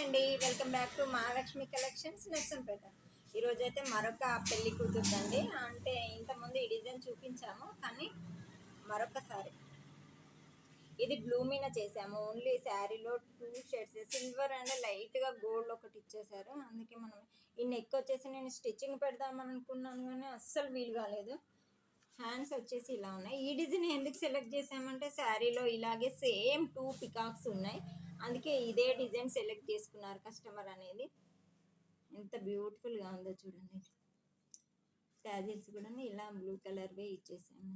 Hi అండి, welcome back to Mahalakshmi collections Narsampet. ఈరోజు అయితే మరొక పెళ్లి కూతురుందండి. అంటే ఇంతకుముందు ఈ డిజైన్ చూపించాము, కానీ మరొకసారి ఇది బ్లూ మీద చేసాము. ఓన్లీ శారీలో 2 షేడ్స్ సిల్వర్ అండ్ లైట్గా గోల్డ్ ఒకటి ఇచ్చేసారు. అందుకే మనం ఈ నెక్ వచ్చేసి నేను స్టిచ్చింగ్ పెడదామని అనుకున్నాను, కానీ అస్సలు వీలు కాలేదు. హ్యాండ్స్ వచ్చేసి ఇలా ఉన్నాయి. ఈ డిజైన్ ఎందుకు సెలెక్ట్ చేసామంటే శారీలో ఇలాగే సేమ్ 2 పికాక్స్ ఉన్నాయి, అందుకే ఇదే డిజైన్ సెలెక్ట్ చేసుకున్నారు కస్టమర్ అనేది. ఎంత బ్యూటిఫుల్గా ఉందో చూడండి. ట్యాజిల్స్ కూడా ఇలా బ్లూ కలర్వే ఇచ్చేసాము.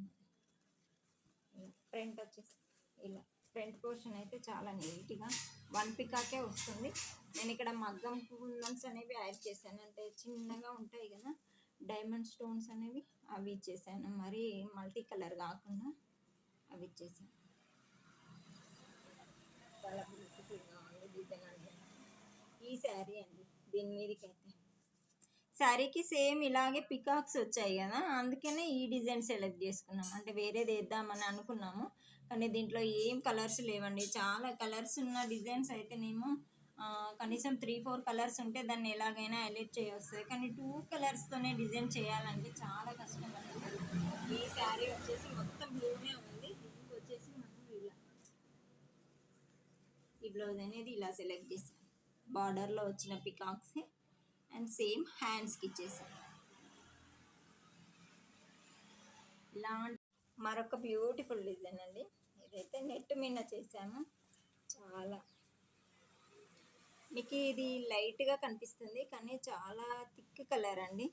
ఫ్రంట్ వచ్చేసి ఇలా ఫ్రంట్ పోర్షన్ అయితే చాలా నీట్గా 1 పికాకే వస్తుంది. నేను ఇక్కడ మగ్గం పూలన్స్ అనేవి యాడ్ చేశాను, అంటే చిన్నగా ఉంటాయి కదా డైమండ్ స్టోన్స్ అనేవి, అవి ఇచ్చేసాను. మరి మల్టీ కలర్ కాకుండా అవి ఇచ్చేసాను. చాలా బ్యూటిఫుల్గా ఉంది డిజైన్ అంటే. ఈ శారీ అండి, దీని మీదకి అయితే శారీకి సేమ్ ఇలాగే పికాక్స్ వచ్చాయి కదా, అందుకనే ఈ డిజైన్ సెలెక్ట్ చేసుకున్నాం. అంటే వేరేది వేద్దామని అనుకున్నాము, కానీ దీంట్లో ఏం కలర్స్ లేవండి. చాలా కలర్స్ ఉన్న డిజైన్స్ అయితేనేమో కనీసం 3-4 కలర్స్ ఉంటే దాన్ని ఎలాగైనా హైలైట్ చేయొస్తుంది, కానీ 2 కలర్స్తోనే డిజైన్ చేయాలంటే చాలా కష్టం అసలు. ఈ శారీ వచ్చేసి మొత్తం బ్లూనే ఉంది. దీనికి వచ్చేసి మనం ఇలా ఈ బ్లౌజ్ అనేది ఇలా సెలెక్ట్ చేసాం. బార్డర్లో వచ్చిన పికాక్స్ అండ్ సేమ్ హ్యాండ్స్కి ఇచ్చేసాం. ఇలాంటి మరొక బ్యూటిఫుల్ డిజైన్ అండి. ఇదైతే నెట్ మీద చేసాము. చాలా మీకు ఇది లైట్గా కనిపిస్తుంది, కానీ చాలా థిక్ కలర్ అండి.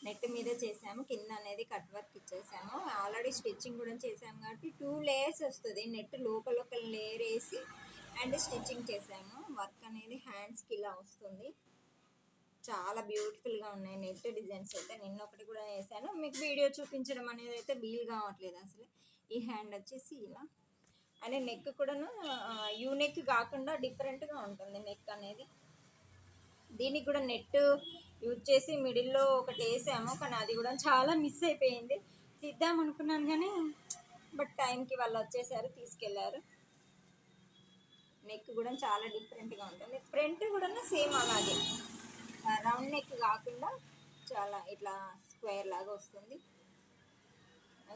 నెట్ మీద చేసాము, కింద అనేది కట్ వర్క్ ఇచ్చేసాము. ఆల్రెడీ స్టిచ్చింగ్ కూడా చేసాము కాబట్టి 2 లేయర్స్ వస్తుంది. నెట్ లోపల ఒక లేయర్ వేసి అండ్ స్టిచ్చింగ్ చేసాము. వర్క్ అనేది హ్యాండ్స్కి ఇలా వస్తుంది. చాలా బ్యూటిఫుల్గా ఉన్నాయి నెట్ డిజైన్స్ అయితే. నిన్న ఒకటి కూడా వేసాను, మీకు వీడియో చూపించడం అనేది అయితే వీలు కావట్లేదు అసలు. ఈ హ్యాండ్ వచ్చేసి ఇలా అండ్ నెక్ కూడాను యూ నెక్ కాకుండా డిఫరెంట్గా ఉంటుంది నెక్ అనేది. దీనికి కూడా నెట్ యూజ్ చేసి మిడిల్లో ఒకటి వేసాము, కానీ అది కూడా చాలా మిస్ అయిపోయింది. తీద్దాం అనుకున్నాను కానీ బట్ టైంకి వాళ్ళు వచ్చేసారు, తీసుకెళ్ళారు. నెక్ కూడా చాలా డిఫరెంట్గా ఉంటుంది. ఫ్రంట్ కూడా సేమ్ అలాగే రౌండ్ నెక్ కాకుండా చాలా ఇట్లా స్క్వేర్ లాగా వస్తుంది.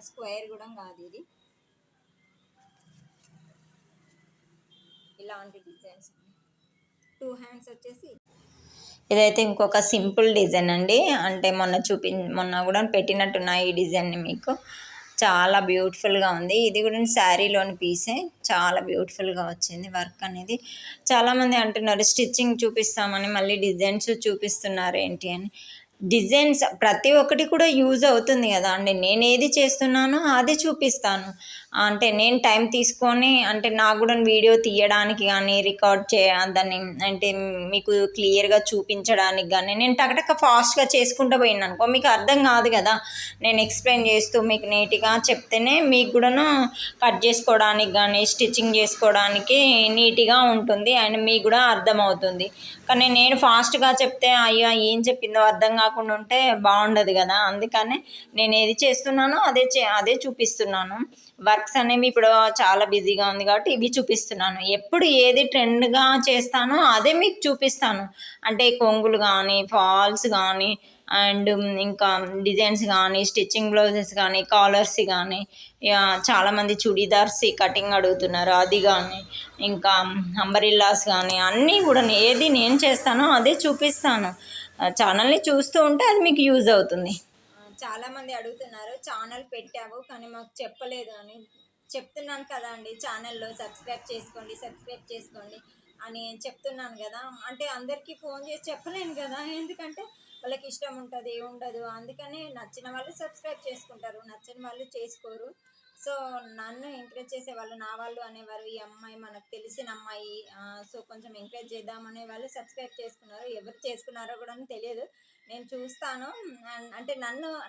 స్క్వేర్ కూడా కాదు ఇది. ఇలాంటి డిజైన్స్ 2 హ్యాండ్స్ వచ్చేసి ఇదైతే ఇంకొక సింపుల్ డిజైన్ అండి. అంటే మొన్న కూడా పెట్టినట్టున్న ఈ డిజైన్ మీకు చాలా బ్యూటిఫుల్గా ఉంది. ఇది కూడా శారీలోని పీసే, చాలా బ్యూటిఫుల్గా వచ్చింది వర్క్ అనేది. చాలామంది అంటున్నారు స్టిచ్చింగ్ చూపిస్తామని మళ్ళీ డిజైన్స్ చూపిస్తున్నారు ఏంటి అని. డిజైన్స్ ప్రతి ఒక్కటి కూడా యూజ్ అవుతుంది కదా అండి. నేను ఏది చేస్తున్నానో అది చూపిస్తాను. అంటే నేను టైం తీసుకొని, అంటే నాకు కూడా వీడియో తీయడానికి కానీ రికార్డ్ దాన్ని అంటే మీకు క్లియర్గా చూపించడానికి కానీ నేను టకటక ఫాస్ట్గా చేసుకుంటూ పోయినాను అనుకో మీకు అర్థం కాదు కదా. నేను ఎక్స్ప్లెయిన్ చేస్తూ మీకు నీట్గా చెప్తేనే మీకు కూడాను కట్ చేసుకోవడానికి కానీ స్టిచ్చింగ్ చేసుకోవడానికి నీట్గా ఉంటుంది అండ్ మీకు కూడా అర్థమవుతుంది. కానీ నేను ఫాస్ట్గా చెప్తే అయ్యో ఏం చెప్పిందో అర్థం కాకుండా ఉంటే బాగుండదు కదా. అందుకనే నేను ఏది చేస్తున్నానో అదే చూపిస్తున్నాను. వర్క్స్ అనేవి ఇప్పుడు చాలా బిజీగా ఉంది కాబట్టి ఇవి చూపిస్తున్నాను. ఎప్పుడు ఏది ట్రెండ్గా చేస్తానో అదే మీకు చూపిస్తాను. అంటే కొంగులు కానీ ఫాల్స్ కానీ అండ్ ఇంకా డిజైన్స్ కానీ స్టిచ్చింగ్ బ్లౌజెస్ కానీ కాలర్స్ కానీ చాలామంది చుడీదార్స్ కటింగ్ అడుగుతున్నారు, అది కానీ ఇంకా అంబరిల్లాస్ కానీ అన్నీ కూడా ఏది నేను చేస్తానో అదే చూపిస్తాను. ఛానల్ని చూస్తూ ఉంటే అది మీకు యూజ్ అవుతుంది. చాలామంది అడుగుతున్నారు ఛానల్ పెట్టావు కానీ మాకు చెప్పలేదు అని. చెప్తున్నాను కదా అండి, ఛానల్లో సబ్స్క్రైబ్ చేసుకోండి అని చెప్తున్నాను కదా. అంటే అందరికీ ఫోన్ చేసి చెప్పలేను కదా, ఎందుకంటే వాళ్ళకి ఇష్టం ఉంటుంది ఉండదు. అందుకనే నచ్చిన వాళ్ళు సబ్స్క్రైబ్ చేసుకుంటారు, నచ్చని వాళ్ళు చేసుకోరు. సో నన్ను ఎంకరేజ్ చేసేవాళ్ళు నా వాళ్ళు అనేవారు, ఈ అమ్మాయి మనకు తెలిసిన అమ్మాయి, సో కొంచెం ఎంకరేజ్ చేద్దామనే వాళ్ళు సబ్స్క్రైబ్ చేసుకున్నారు. ఎవరు చేసుకున్నారో కూడా తెలియదు, నేను చూస్తాను. అంటే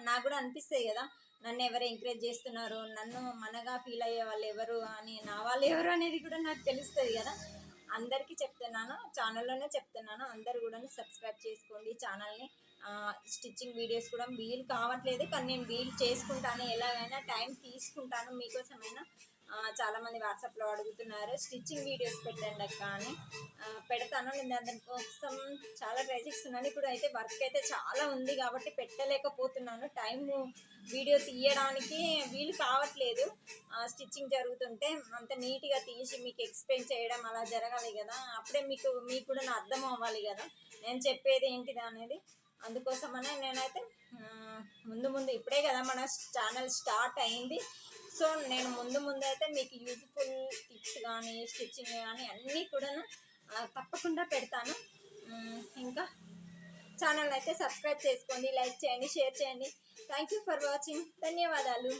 నాకు కూడా అనిపిస్తుంది కదా, నన్ను ఎవరు ఎంకరేజ్ చేస్తున్నారు, నన్ను మనగా ఫీల్ అయ్యే వాళ్ళు ఎవరు అని, నా వాళ్ళు ఎవరు అనేది కూడా నాకు తెలుస్తుంది కదా. అందరికీ చెప్తున్నాను, ఛానల్లోనే చెప్తున్నాను, అందరు కూడా సబ్స్క్రైబ్ చేసుకోండి ఛానల్ని. స్టిచ్చింగ్ వీడియోస్ కూడా వీలు కావట్లేదు, కానీ నేను వీలు చేసుకుంటాను, ఎలాగైనా టైం తీసుకుంటాను మీకోసమైనా. చాలామంది వాట్సాప్లో అడుగుతున్నారు స్టిచ్చింగ్ వీడియోస్ పెట్టండి అక్క అని. పెడతాను. నేను దానికోసం చాలా ట్రై చేస్తున్నాను. ఇప్పుడు అయితే వర్క్ అయితే చాలా ఉంది కాబట్టి పెట్టలేకపోతున్నాను. టైము వీడియో తీయడానికి వీలు కావట్లేదు. స్టిచ్చింగ్ జరుగుతుంటే అంత నీట్గా తీసి మీకు ఎక్స్ప్లెయిన్ చేయడం అలా జరగాలి కదా, అప్పుడే మీకు కూడా అర్థం అవ్వాలి కదా నేను చెప్పేది ఏంటిది అనేది. అందుకోసమనే నేనైతే ముందు ఇప్పుడే కదా మన ఛానల్ స్టార్ట్ అయింది. సో నేను ముందు అయితే మీకు యూజ్ఫుల్ టిప్స్ కానీ స్టిచ్చింగ్ కానీ అన్నీ కూడా తప్పకుండా పెడతాను. ఇంకా ఛానల్ అయితే సబ్స్క్రైబ్ చేసుకోండి, లైక్ చేయండి, షేర్ చేయండి. Thank you for watching. ధన్యవాదాలు.